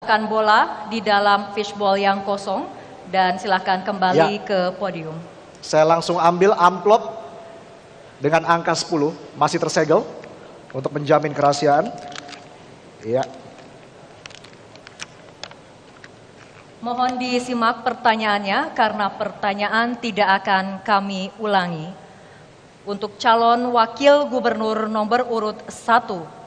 meletakkan bola di dalam fishbowl yang kosong dan silakan kembali ke podium. Saya langsung ambil amplop dengan angka 10 masih tersegel untuk menjamin kerahasiaan. Iya. Mohon disimak pertanyaannya karena pertanyaan tidak akan kami ulangi. Untuk calon wakil gubernur nomor urut 1.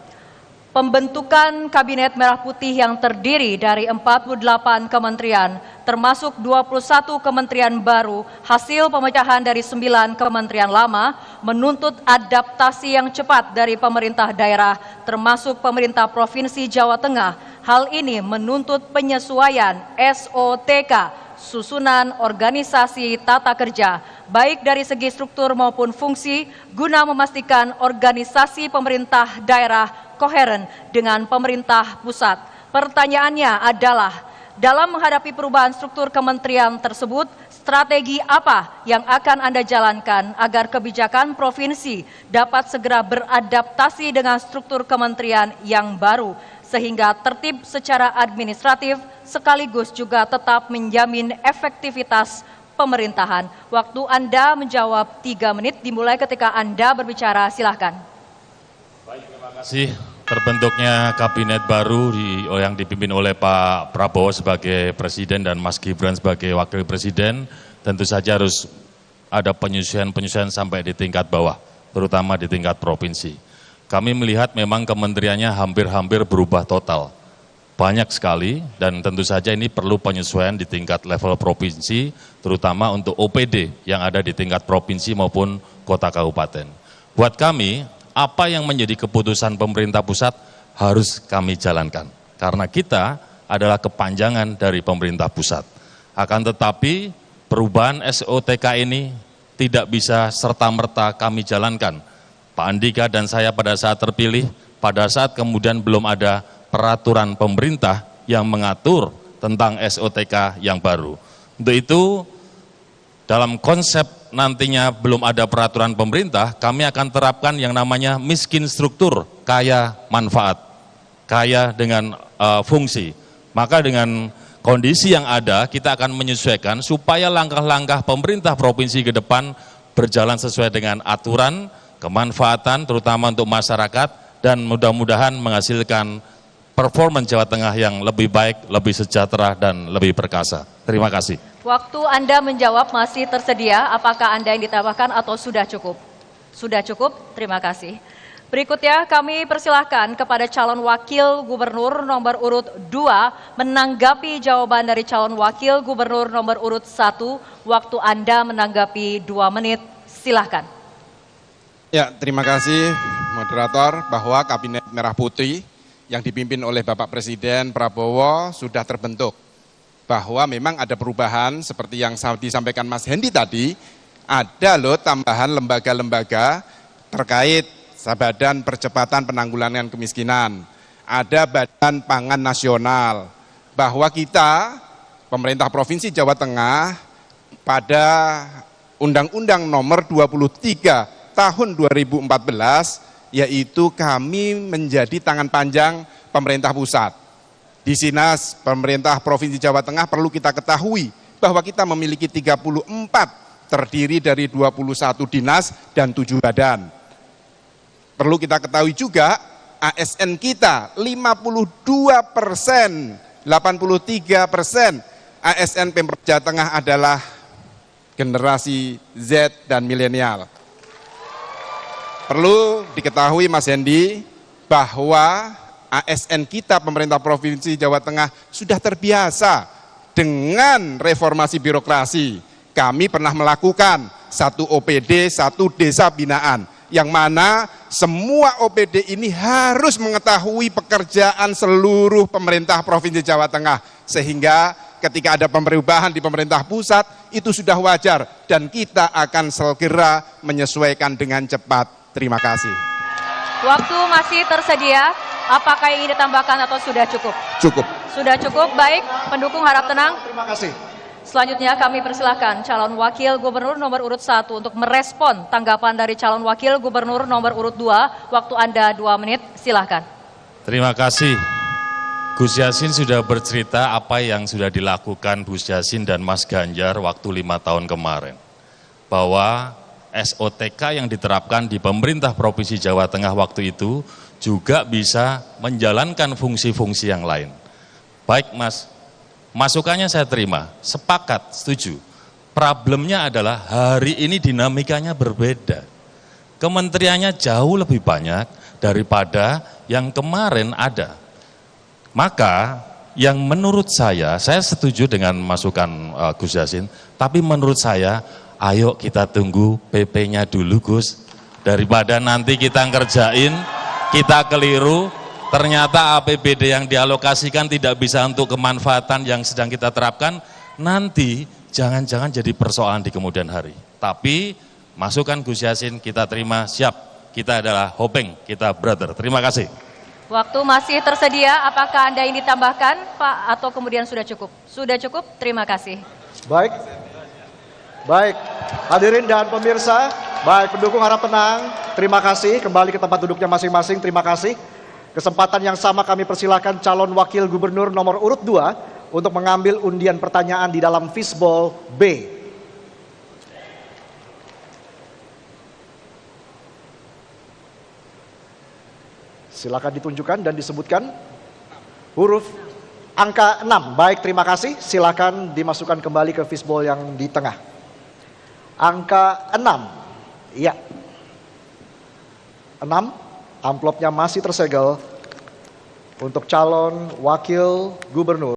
Pembentukan Kabinet Merah Putih yang terdiri dari 48 kementerian, termasuk 21 kementerian baru, hasil pemecahan dari 9 kementerian lama, menuntut adaptasi yang cepat dari pemerintah daerah, termasuk pemerintah Provinsi Jawa Tengah. Hal ini menuntut penyesuaian SOTK, susunan organisasi tata kerja, baik dari segi struktur maupun fungsi, guna memastikan organisasi pemerintah daerah koheren dengan pemerintah pusat. Pertanyaannya adalah, dalam menghadapi perubahan struktur kementerian tersebut, strategi apa yang akan Anda jalankan agar kebijakan provinsi dapat segera beradaptasi dengan struktur kementerian yang baru, sehingga tertib secara administratif sekaligus juga tetap menjamin efektivitas pemerintahan. Waktu Anda menjawab 3 menit dimulai ketika Anda berbicara, silahkan. Baik, terima kasih. Terbentuknya kabinet baru yang dipimpin oleh Pak Prabowo sebagai presiden dan Mas Gibran sebagai wakil presiden, tentu saja harus ada penyesuaian sampai di tingkat bawah, terutama di tingkat provinsi. Kami melihat memang kementeriannya hampir-hampir berubah total, banyak sekali, dan tentu saja ini perlu penyesuaian di tingkat level provinsi, terutama untuk OPD yang ada di tingkat provinsi maupun kota kabupaten. Buat kami, apa yang menjadi keputusan pemerintah pusat harus kami jalankan. Karena kita adalah kepanjangan dari pemerintah pusat. Akan tetapi perubahan SOTK ini tidak bisa serta-merta kami jalankan. Pak Andika dan saya pada saat terpilih, pada saat kemudian belum ada peraturan pemerintah yang mengatur tentang SOTK yang baru. Untuk itu, dalam konsep nantinya belum ada peraturan pemerintah, kami akan terapkan yang namanya miskin struktur, kaya manfaat, kaya dengan fungsi. Maka dengan kondisi yang ada, kita akan menyesuaikan supaya langkah-langkah pemerintah provinsi ke depan berjalan sesuai dengan aturan, kemanfaatan, terutama untuk masyarakat, dan mudah-mudahan menghasilkan performa Jawa Tengah yang lebih baik, lebih sejahtera, dan lebih perkasa. Terima kasih. Waktu Anda menjawab masih tersedia, apakah Anda yang ditambahkan atau sudah cukup? Sudah cukup, terima kasih. Berikutnya kami persilahkan kepada calon wakil gubernur nomor urut 2 menanggapi jawaban dari calon wakil gubernur nomor urut 1. Waktu Anda menanggapi 2 menit, silahkan. Ya, terima kasih moderator, bahwa Kabinet Merah Putih yang dipimpin oleh Bapak Presiden Prabowo sudah terbentuk. Bahwa memang ada perubahan seperti yang disampaikan Mas Hendi tadi, ada loh tambahan lembaga-lembaga terkait Badan Percepatan Penanggulangan Kemiskinan, ada Badan Pangan Nasional, bahwa kita, pemerintah Provinsi Jawa Tengah, pada Undang-Undang Nomor 23 Tahun 2014, yaitu kami menjadi tangan panjang pemerintah pusat. Di Sinas pemerintah Provinsi Jawa Tengah perlu kita ketahui bahwa kita memiliki 34, terdiri dari 21 dinas dan 7 badan. Perlu kita ketahui juga ASN kita 52%, 83% ASN Pemprov Jawa Tengah adalah generasi Z dan milenial. Perlu diketahui Mas Hendi bahwa ASN kita pemerintah Provinsi Jawa Tengah sudah terbiasa dengan reformasi birokrasi. Kami pernah melakukan 1 OPD, 1 desa binaan, yang mana semua OPD ini harus mengetahui pekerjaan seluruh pemerintah Provinsi Jawa Tengah, sehingga ketika ada perubahan di pemerintah pusat itu sudah wajar dan kita akan segera menyesuaikan dengan cepat. Terima kasih. Waktu masih tersedia, apakah yang ingin ditambahkan atau sudah cukup? Cukup. Sudah cukup, baik. Pendukung harap tenang. Terima kasih. Selanjutnya kami persilahkan calon wakil gubernur nomor urut 1 untuk merespon tanggapan dari calon wakil gubernur nomor urut 2. Waktu Anda 2 menit, silahkan. Terima kasih. Gus Yassin sudah bercerita apa yang sudah dilakukan Gus Yassin dan Mas Ganjar waktu 5 tahun kemarin. Bahwa SOTK yang diterapkan di pemerintah Provinsi Jawa Tengah waktu itu juga bisa menjalankan fungsi-fungsi yang lain. Baik Mas, masukannya saya terima, sepakat, setuju. Problemnya adalah hari ini dinamikanya berbeda. Kementeriannya jauh lebih banyak daripada yang kemarin ada. Maka yang menurut saya setuju dengan masukan Gus Yassin, tapi menurut saya, ayo kita tunggu PP-nya dulu Gus, daripada nanti kita ngerjain, kita keliru, ternyata APBD yang dialokasikan tidak bisa untuk kemanfaatan yang sedang kita terapkan, nanti jangan-jangan jadi persoalan di kemudian hari. Tapi masukan Gus Yassin kita terima, siap, kita adalah Hopeng, kita brother. Terima kasih. Waktu masih tersedia, apakah Anda ingin ditambahkan, Pak, atau kemudian sudah cukup? Sudah cukup, terima kasih. Baik, baik, hadirin dan pemirsa, baik pendukung harap tenang, terima kasih, kembali ke tempat duduknya masing-masing, terima kasih. Kesempatan yang sama kami persilakan calon wakil gubernur nomor urut 2 untuk mengambil undian pertanyaan di dalam fishbowl B. Silakan ditunjukkan dan disebutkan huruf angka 6. Baik, terima kasih. Silakan dimasukkan kembali ke fishbowl yang di tengah. Angka 6. Iya. 6. Amplopnya masih tersegel untuk calon wakil gubernur.